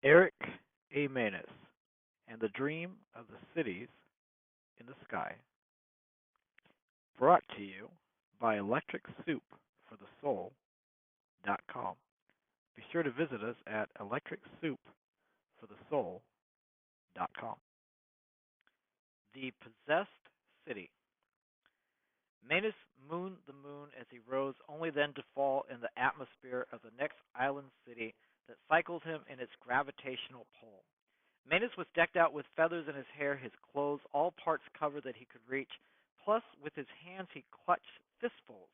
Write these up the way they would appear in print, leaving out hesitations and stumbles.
Eric A Manus and the Dream of the Cities in the Sky, brought to you by electricsoupforthesoul.com. Be sure to visit us at electricsoupforthesoul.com. The Possessed City. Manus mooned the moon as he rose, only then to fall in the atmosphere of the next island city that cycles him in its gravitational pull. Manus was decked out with feathers in his hair, his clothes, all parts covered that he could reach, plus with his hands he clutched fistfuls.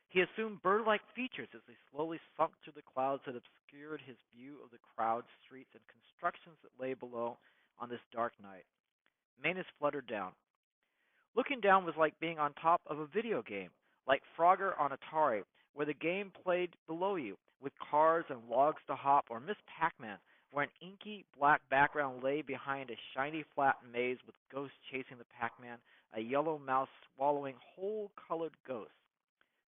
He assumed bird-like features as he slowly sunk through the clouds that obscured his view of the crowds, streets, and constructions that lay below on this dark night. Manus fluttered down. Looking down was like being on top of a video game, like Frogger on Atari, where the game played below you, with cars and logs to hop, or Miss Pac-Man, where an inky black background lay behind a shiny flat maze with ghosts chasing the Pac-Man, a yellow mouse swallowing whole-colored ghosts.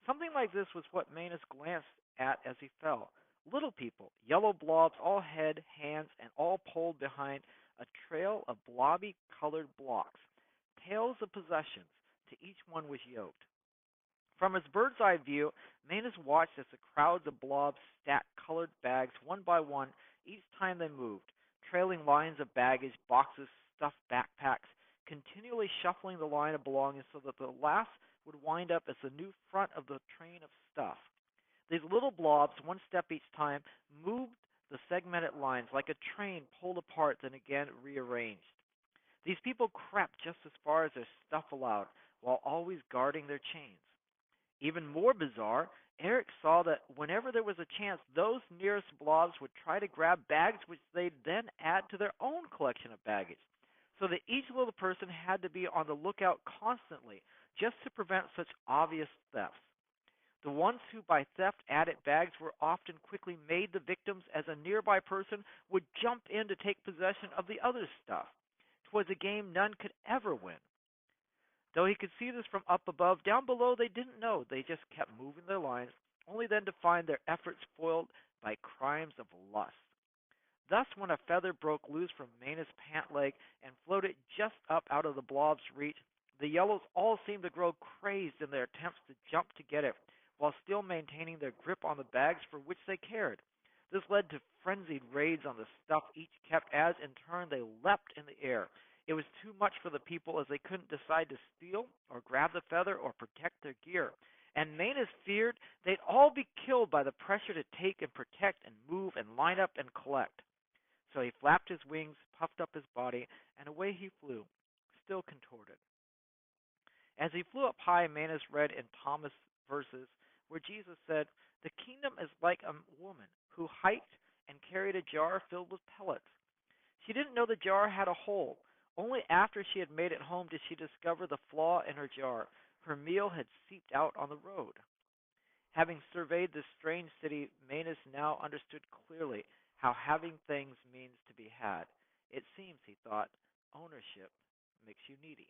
Something like this was what Manus glanced at as he fell. Little people, yellow blobs, all head, hands, and all pulled behind a trail of blobby-colored blocks. Tales of possessions, to each one was yoked. From his bird's eye view, Manus watched as the crowds of blobs stacked colored bags one by one each time they moved, trailing lines of baggage, boxes, stuffed backpacks, continually shuffling the line of belongings so that the last would wind up as the new front of the train of stuff. These little blobs, one step each time, moved the segmented lines like a train pulled apart, then again rearranged. These people crept just as far as their stuff allowed, while always guarding their chains. Even more bizarre, Eric saw that whenever there was a chance, those nearest blobs would try to grab bags which they'd then add to their own collection of baggage, so that each little person had to be on the lookout constantly just to prevent such obvious thefts. The ones who by theft added bags were often quickly made the victims as a nearby person would jump in to take possession of the other stuff. 'Twas a game none could ever win. Though he could see this from up above, down below they didn't know. They just kept moving their lines, only then to find their efforts foiled by crimes of lust. Thus, when a feather broke loose from Manus' pant leg and floated just up out of the blob's reach, the yellows all seemed to grow crazed in their attempts to jump to get it, while still maintaining their grip on the bags for which they cared. This led to frenzied raids on the stuff each kept as, in turn, they leapt in the air. It was too much for the people as they couldn't decide to steal or grab the feather or protect their gear. And Manus feared they'd all be killed by the pressure to take and protect and move and line up and collect. So he flapped his wings, puffed up his body, and away he flew, still contorted. As he flew up high, Manus read in Thomas' verses where Jesus said, "The kingdom is like a woman who hiked and carried a jar filled with pellets. She didn't know the jar had a hole. Only after she had made it home did she discover the flaw in her jar. Her meal had seeped out on the road." Having surveyed this strange city, Manus now understood clearly how having things means to be had. It seems, he thought, ownership makes you needy.